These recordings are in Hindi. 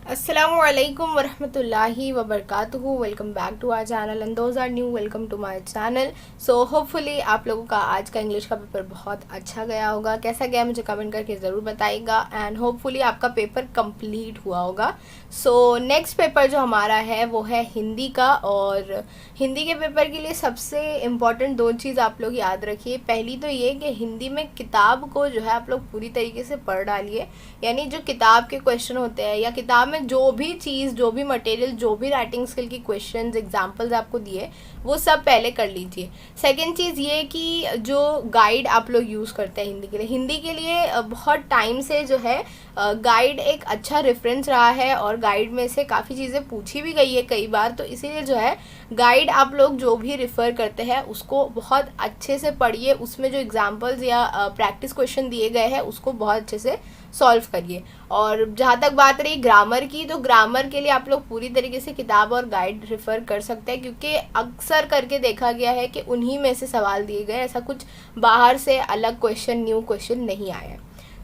Assalamualaikum warahmatullahi wabarakatuh. Welcome back to our channel and those are new welcome to my channel. So hopefully आप लोगों का आज का इंग्लिश का पेपर बहुत अच्छा गया होगा. कैसा गया मुझे कमेंट करके ज़रूर बताइएगा एंड होपफुली आपका पेपर कंप्लीट हुआ होगा. सो नेक्स्ट पेपर जो हमारा है वो है हिंदी का. और हिंदी के पेपर के लिए सबसे इम्पॉर्टेंट दो चीज़ आप लोग याद रखिए. पहली तो ये कि हिंदी में किताब को जो है आप लोग पूरी तरीके से पढ़ डालिए. यानी जो किताब के क्वेश्चन होते हैं या किताब में जो भी चीज़, जो भी मटेरियल, जो भी राइटिंग स्किल की क्वेश्चंस एग्जांपल्स आपको दिए वो सब पहले कर लीजिए. सेकंड चीज़ ये कि जो गाइड आप लोग यूज़ करते हैं हिंदी के लिए बहुत टाइम से जो है गाइड एक अच्छा रेफरेंस रहा है और गाइड में से काफ़ी चीज़ें पूछी भी गई है कई बार. तो इसीलिए जो है गाइड आप लोग जो भी रेफ़र करते हैं उसको बहुत अच्छे से पढ़िए. उसमें जो एग्जांपल्स या प्रैक्टिस क्वेश्चन दिए गए हैं उसको बहुत अच्छे से सॉल्व करिए. और जहाँ तक बात रही ग्रामर की, तो ग्रामर के लिए आप लोग पूरी तरीके से किताब और गाइड रेफ़र कर सकते हैं क्योंकि अक्सर करके देखा गया है कि उन्हीं में से सवाल दिए गए. ऐसा कुछ बाहर से अलग क्वेश्चन, न्यू क्वेश्चन नहीं आया.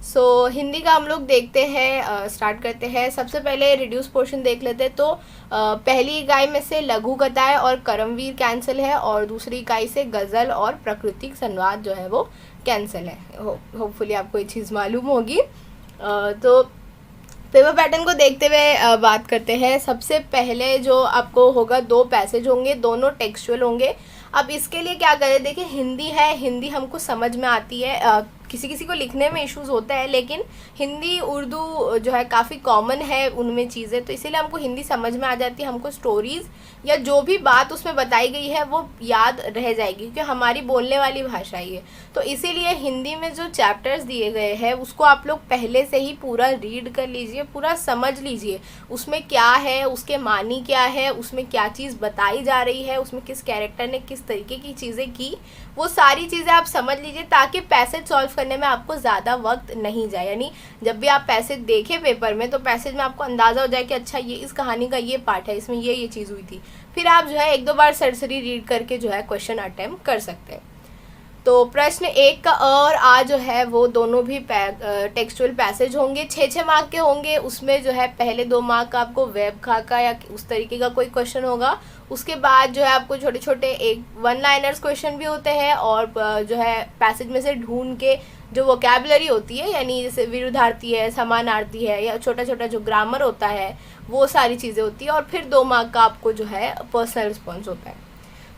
सो हिंदी का हम लोग देखते हैं, स्टार्ट करते हैं. सबसे पहले रिड्यूस पोर्शन देख लेते हैं. तो पहली इकाई में से लघु कथाएं और करमवीर कैंसिल है और दूसरी इकाई से गज़ल और प्राकृतिक संवाद जो है वो कैंसिल है. होपफुली आपको ये चीज़ मालूम होगी. तो पेपर पैटर्न को देखते हुए बात करते हैं. सबसे पहले जो आपको होगा दो पैसेज होंगे, दोनों टेक्सचुअल होंगे. अब इसके लिए क्या करें, देखिए हिंदी है, हिंदी हमको समझ में आती है. किसी किसी को लिखने में इश्यूज़ होता है लेकिन हिंदी उर्दू जो है काफ़ी कॉमन है उनमें चीज़ें. तो इसीलिए हमको हिंदी समझ में आ जाती है. हमको स्टोरीज़ या जो भी बात उसमें बताई गई है वो याद रह जाएगी क्योंकि हमारी बोलने वाली भाषा ही है. तो इसीलिए हिंदी में जो चैप्टर्स दिए गए हैं उसको आप लोग पहले से ही पूरा रीड कर लीजिए, पूरा समझ लीजिए उसमें क्या है, उसके मानी क्या है, उसमें क्या चीज़ बताई जा रही है, उसमें किस कैरेक्टर ने किस तरीके की चीज़ें की, वो सारी चीज़ें आप समझ लीजिए ताकि पैसेज सॉल्व करने में आपको ज़्यादा वक्त नहीं जाए. यानी जब भी आप पैसेज देखें पेपर में तो पैसेज में आपको अंदाज़ा हो जाए कि अच्छा ये इस कहानी का ये पार्ट है, इसमें ये चीज़ हुई थी. फिर आप जो है एक दो बार सरसरी रीड करके जो है क्वेश्चन अटेम्प्ट कर सकते हैं. तो प्रश्न एक का और आ जो है वो दोनों भी टेक्सचुअल पैसेज होंगे. 6 मार्क के होंगे. उसमें जो है पहले 2 मार्क का आपको वेब खाका या उस तरीके का कोई क्वेश्चन होगा. उसके बाद जो है आपको छोटे छोटे एक वन लाइनर्स क्वेश्चन भी होते हैं और जो है पैसेज में से ढूंढ के जो वोकैबुलरी होती है यानी जैसे विरुद्धार्थी है, समानार्थी है या छोटा छोटा जो ग्रामर होता है वो सारी चीज़ें होती है. और फिर 2 मार्क का आपको जो है पर्सनल रिस्पॉन्स होता है.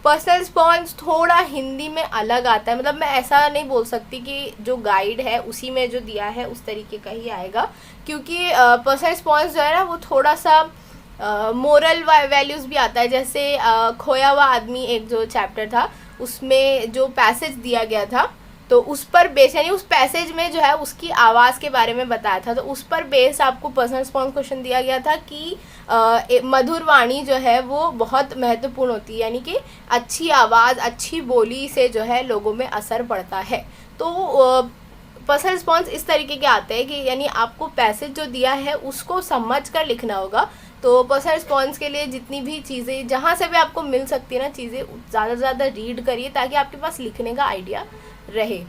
पर्सनल रिस्पॉन्स थोड़ा हिंदी में अलग आता है. मतलब मैं ऐसा नहीं बोल सकती कि जो गाइड है उसी में जो दिया है उस तरीके का ही आएगा क्योंकि पर्सनल रिस्पॉन्स जो है ना वो थोड़ा सा मोरल वैल्यूज़ भी आता है. जैसे खोया हुआ आदमी एक जो चैप्टर था उसमें जो पैसेज दिया गया था तो उस पर बेस यानी उस पैसेज में जो है उसकी आवाज़ के बारे में बताया था. तो उस पर बेस आपको पर्सनल रिस्पॉन्स क्वेश्चन दिया गया था कि मधुर वाणी जो है वो बहुत महत्वपूर्ण होती है. यानी कि अच्छी आवाज़, अच्छी बोली से जो है लोगों में असर पड़ता है. तो पर्सनल रिस्पॉन्स इस तरीके के आते हैं कि यानी आपको पैसेज जो दिया है उसको समझ कर लिखना होगा. तो पर्सनल रिस्पॉन्स के लिए जितनी भी चीज़ें जहाँ से भी आपको मिल सकती है ना चीज़ें ज़्यादा से ज़्यादा रीड करिए ताकि आपके पास लिखने का आइडिया रहे.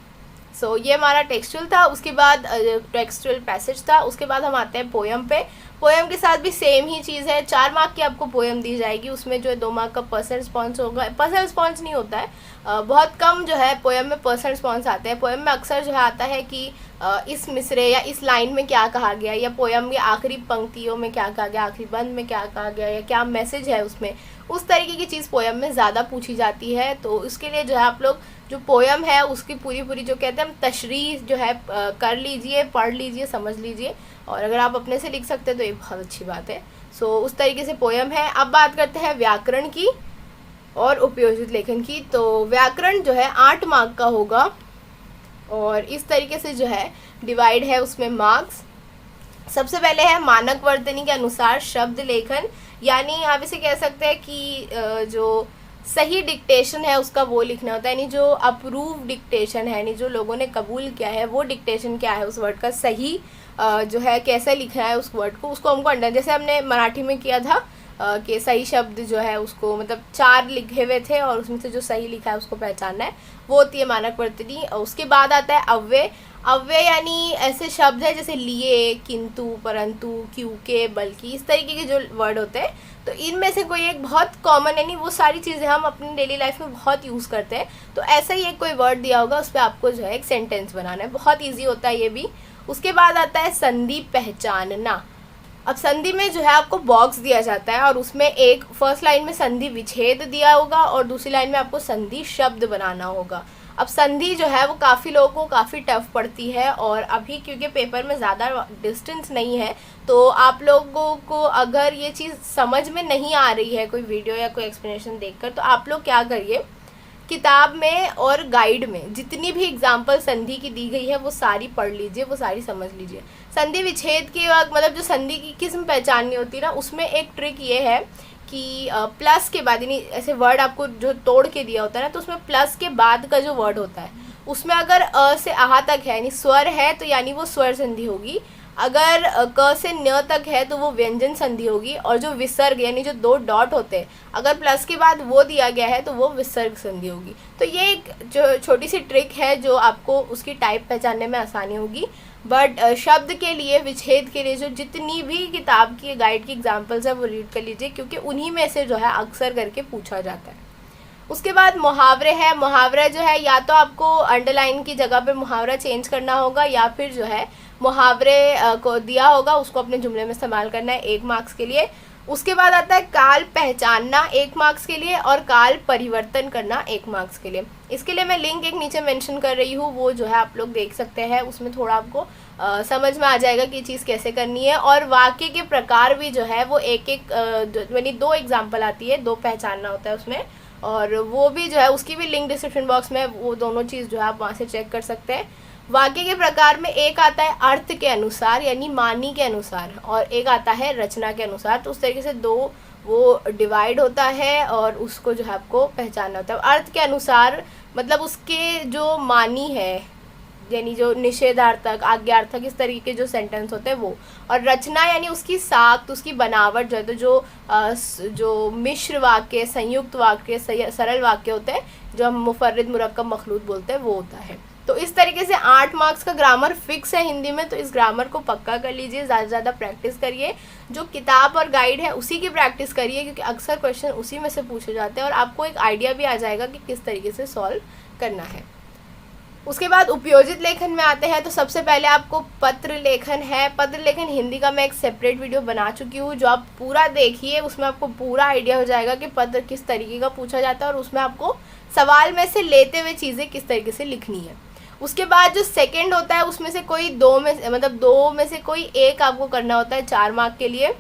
सो ये हमारा टेक्सचुअल था. उसके बाद टेक्सचुअल पैसेज था. उसके बाद हम आते हैं पोयम पे. पोयम के साथ भी सेम ही चीज़ है. 4 मार्क की आपको पोयम दी जाएगी. उसमें जो है 2 मार्क का पर्सनल रिस्पॉन्स होगा. पर्सनल रिस्पॉन्स नहीं होता है, बहुत कम जो है पोयम में पर्सनल रिस्पॉन्स आते हैं. पोयम में अक्सर जो है आता है कि इस मिसरे या इस लाइन में क्या कहा गया या पोयम की आखिरी पंक्तियों में क्या कहा गया, आखिरी बंद में क्या कहा गया या क्या मैसेज है उसमें, उस तरीके की चीज़ पोयम में ज़्यादा पूछी जाती है. तो इसके लिए जो है आप लोग जो पोयम है उसकी पूरी पूरी जो कहते हैं हम तशरीह जो है कर लीजिए, पढ़ लीजिए, समझ लीजिए. और अगर आप अपने से लिख सकते हैं तो ये बहुत अच्छी बात है. सो उस तरीके से पोयम है. अब बात करते हैं व्याकरण की और उपयोजित लेखन की. तो व्याकरण जो है 8 मार्क का होगा और इस तरीके से जो है डिवाइड है उसमें मार्क्स. सबसे पहले है मानक वर्तनी के अनुसार शब्द लेखन. यानी आप इसे कह सकते हैं कि जो सही डिक्टेशन है उसका वो लिखना होता है. यानी जो अप्रूव डिक्टेशन है, यानी जो लोगों ने कबूल किया है वो डिक्टेशन क्या है, उस वर्ड का सही जो है कैसे लिखना है उस वर्ड को, उसको हमको अंडर, जैसे हमने मराठी में किया था कि सही शब्द जो है उसको मतलब 4 लिखे हुए थे और उसमें से जो सही लिखा है उसको पहचानना है, वो होती है मानक वर्तनी. उसके बाद आता है अव्यय. अव्यय यानी ऐसे शब्द है जैसे लिए, किंतु, परंतु, क्योंकि, बल्कि, इस तरीके के जो वर्ड होते हैं, तो इनमें से कोई एक बहुत कॉमन, यानी वो सारी चीज़ें हम अपनी डेली लाइफ में बहुत यूज़ करते हैं, तो ऐसा ही एक कोई वर्ड दिया होगा, उस पर आपको जो है एक सेंटेंस बनाना है। बहुत ईजी होता है ये भी। उसके बाद आता है संधि पहचानना। अब संधि में जो है आपको बॉक्स दिया जाता है और उसमें एक फर्स्ट लाइन में संधि विच्छेद दिया होगा और दूसरी लाइन में आपको संधि शब्द बनाना होगा। अब संधि जो है वो काफ़ी लोगों को काफ़ी टफ पड़ती है, और अभी क्योंकि पेपर में ज़्यादा डिस्टेंस नहीं है, तो आप लोगों को अगर ये चीज़ समझ में नहीं आ रही है कोई वीडियो या कोई एक्सप्लेनेशन देखकर, तो आप लोग क्या करिए, किताब में और गाइड में जितनी भी एग्जाम्पल संधि की दी गई है वो सारी पढ़ लीजिए, वो सारी समझ लीजिए। संधि विच्छेद के वक्त मतलब जो संधि की किस्म पहचाननी होती है ना, उसमें एक ट्रिक ये है कि प्लस के बाद, यानी ऐसे वर्ड आपको जो तोड़ के दिया होता है ना, तो उसमें प्लस के बाद का जो वर्ड होता है उसमें अगर अ से आहा तक है यानी स्वर है, तो यानी वो स्वर संधि होगी। अगर क से न्य तक है तो वो व्यंजन संधि होगी, और जो विसर्ग यानी जो 2 डॉट होते हैं अगर प्लस के बाद वो दिया गया है तो वो विसर्ग संधि होगी। तो ये एक जो छोटी सी ट्रिक है जो आपको उसकी टाइप पहचानने में आसानी होगी। बट शब्द के लिए, विच्छेद के लिए जो जितनी भी किताब की गाइड की एग्जाम्पल्स है वो रीड कर लीजिए, क्योंकि उन्हीं में से जो है अक्सर करके पूछा जाता है। उसके बाद मुहावरे है। मुहावरा जो है या तो आपको अंडरलाइन की जगह पे मुहावरा चेंज करना होगा, या फिर जो है मुहावरे को दिया होगा उसको अपने जुमले में इस्तेमाल करना है 1 मार्क्स के लिए। उसके बाद आता है काल पहचानना 1 मार्क्स के लिए, और काल परिवर्तन करना 1 मार्क्स के लिए। इसके लिए मैं लिंक एक नीचे मेंशन कर रही हूँ, वो जो है आप लोग देख सकते हैं, उसमें थोड़ा आपको समझ में आ जाएगा कि ये चीज़ कैसे करनी है। और वाक्य के प्रकार भी जो है वो एक यानी 2 एग्जाम्पल आती है, 2 पहचानना होता है उसमें, और वो भी जो है उसकी भी लिंक डिस्क्रिप्शन बॉक्स में, वो दोनों चीज़ जो है आप वहाँ से चेक कर सकते हैं। वाक्य के प्रकार में एक आता है अर्थ के अनुसार यानी मानी के अनुसार, और एक आता है रचना के अनुसार। तो उस तरीके से 2 वो डिवाइड होता है और उसको जो है आपको पहचानना होता है। अर्थ के अनुसार मतलब उसके जो मानी है, यानी जो निषेधार्थक, आज्ञार्थक, इस तरीके के जो सेंटेंस होते हैं वो। और रचना यानी उसकी साख्त, उसकी बनावट जो है, तो जो मिश्र वाक्य, संयुक्त वाक्य, सरल वाक्य होते हैं, जो हम मुफर्रिद, मुरक्कब, मखलूत बोलते हैं, वो होता है। तो इस तरीके से 8 मार्क्स का ग्रामर फिक्स है हिंदी में, तो इस ग्रामर को पक्का कर लीजिए, ज़्यादा से ज़्यादा प्रैक्टिस करिए। जो किताब और गाइड है उसी की प्रैक्टिस करिए, क्योंकि अक्सर क्वेश्चन उसी में से पूछे जाते हैं, और आपको एक आइडिया भी आ जाएगा कि किस तरीके से सॉल्व करना है। उसके बाद उपयोजित लेखन में आते हैं, तो सबसे पहले आपको पत्र लेखन है। पत्र लेखन हिंदी का मैं एक सेपरेट वीडियो बना चुकी हूँ, जो आप पूरा देखिए, उसमें आपको पूरा आइडिया हो जाएगा कि पत्र किस तरीके का पूछा जाता है, और उसमें आपको सवाल में से लेते हुए चीज़ें किस तरीके से लिखनी है। उसके बाद जो सेकंड होता है उसमें से कोई 2 में से कोई एक आपको करना होता है 4 मार्क के लिए।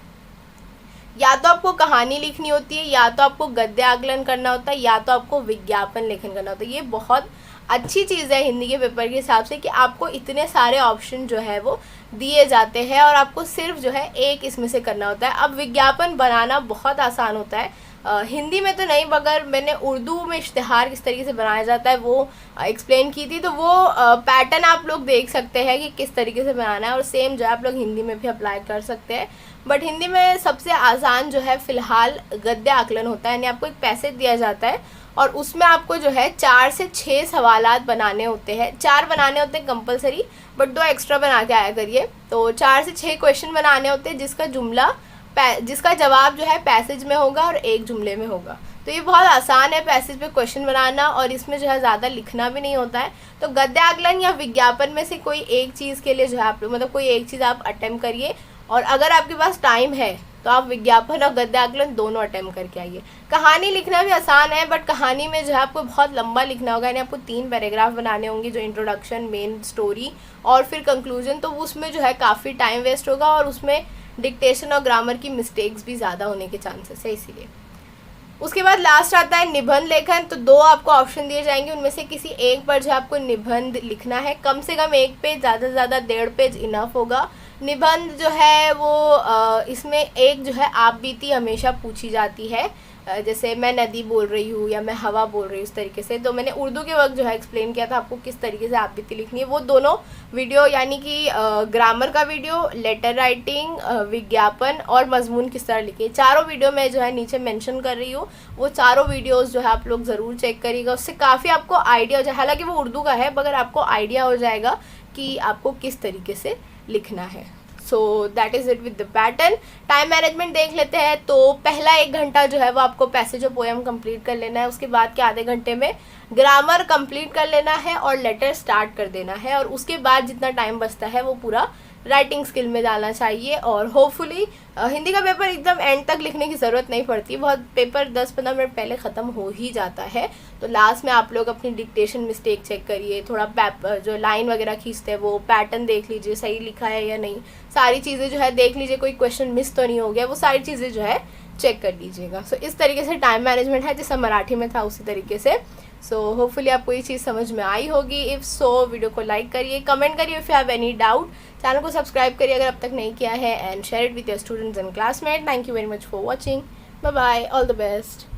या तो आपको कहानी लिखनी होती है, या तो आपको गद्य आकलन करना होता है, या तो आपको विज्ञापन लेखन करना होता है। ये बहुत अच्छी चीज़ है हिंदी के पेपर के हिसाब से कि आपको इतने सारे ऑप्शन जो है वो दिए जाते हैं, और आपको सिर्फ जो है एक इसमें से करना होता है। अब विज्ञापन बनाना बहुत आसान होता है, हिंदी में तो नहीं, मगर मैंने उर्दू में इश्तिहार किस तरीके से बनाया जाता है वो एक्सप्लेन की थी, तो वो पैटर्न आप लोग देख सकते हैं कि किस तरीके से बनाना है, और सेम जो है आप लोग हिंदी में भी अप्लाई कर सकते हैं। बट हिंदी में सबसे आसान जो है फ़िलहाल गद्य आकलन होता है, यानी आपको एक पैसेज दिया जाता है और उसमें आपको जो है 4 से 6 सवालात बनाने होते हैं। 4 बनाने होते हैं कंपलसरी, बट 2 एक्स्ट्रा बना के आया करिए। तो 4 से 6 क्वेश्चन बनाने होते हैं, जिसका जवाब जो है पैसेज में होगा और एक जुमले में होगा। तो ये बहुत आसान है पैसेज पे क्वेश्चन बनाना, और इसमें जो है ज़्यादा लिखना भी नहीं होता है। तो गद्य आकलन या विज्ञापन में से कोई एक चीज़ के लिए जो है आप लोग कोई एक चीज़ आप अटेम्प्ट करिए, और अगर आपके पास टाइम है तो आप विज्ञापन और गद्य आकलन दोनों अटेम्प्ट करके आइए। कहानी लिखना भी आसान है, बट कहानी में जो है आपको बहुत लंबा लिखना होगा, यानी आपको 3 पैराग्राफ बनाने होंगे, जो इंट्रोडक्शन, मेन स्टोरी और फिर कंक्लूजन। तो उसमें जो है काफ़ी टाइम वेस्ट होगा, और उसमें डिक्टेशन और ग्रामर की मिस्टेक्स भी ज़्यादा होने के चांसेस है, इसीलिए। उसके बाद लास्ट आता है निबंध लेखन। तो 2 आपको ऑप्शन दिए जाएंगे, उनमें से किसी एक पर जो आपको निबंध लिखना है। कम से कम 1 पेज, ज़्यादा से ज़्यादा 1.5 पेज इनफ होगा। निबंध जो है वो इसमें एक जो है आप बीती हमेशा पूछी जाती है, जैसे मैं नदी बोल रही हूँ या मैं हवा बोल रही हूँ, इस तरीके से। तो मैंने उर्दू के वक्त जो है एक्सप्लेन किया था आपको किस तरीके से आप बीती लिखनी है। वो दोनों वीडियो, यानी कि ग्रामर का वीडियो, लेटर राइटिंग, विज्ञापन और मजमून किस तरह लिखे, चारों वीडियो मैं जो है नीचे मेंशन कर रही हूँ। वो चारों वीडियोस जो है आप लोग ज़रूर चेक करिएगा, उससे काफ़ी आपको आइडिया हो जाए। हालांकि वो उर्दू का है, मगर आपको आइडिया हो जाएगा कि आपको किस तरीके से लिखना है। So that is it with the pattern. Time management देख लेते हैं। तो पहला 1 घंटा जो है वो आपको पैसेज ऑफ पोएम कंप्लीट कर लेना है, उसके बाद के आधे घंटे में ग्रामर कंप्लीट कर लेना है और लेटर स्टार्ट कर देना है, और उसके बाद जितना टाइम बचता है वो पूरा राइटिंग स्किल में डालना चाहिए। और होपफुली हिंदी का पेपर एकदम एंड तक लिखने की ज़रूरत नहीं पड़ती, बहुत पेपर 10-15 मिनट पहले ख़त्म हो ही जाता है। तो लास्ट में आप लोग अपनी डिक्टेशन मिस्टेक चेक करिए, थोड़ा पेपर जो लाइन वगैरह खींचते हैं वो पैटर्न देख लीजिए सही लिखा है या नहीं, सारी चीज़ें जो है देख लीजिए, कोई क्वेश्चन मिस तो नहीं हो गया, वो सारी चीज़ें जो है चेक कर लीजिएगा। सो इस तरीके से टाइम मैनेजमेंट है, जैसा मराठी में था उसी तरीके से। सो होपफुली आपको ये चीज़ समझ में आई होगी। इफ़ सो वीडियो को लाइक करिए, कमेंट करिए if you have any doubt, channel को सब्सक्राइब करिए अगर अब तक नहीं किया है, and share it with your students and classmate. Thank you very much for watching. Bye bye, all the best.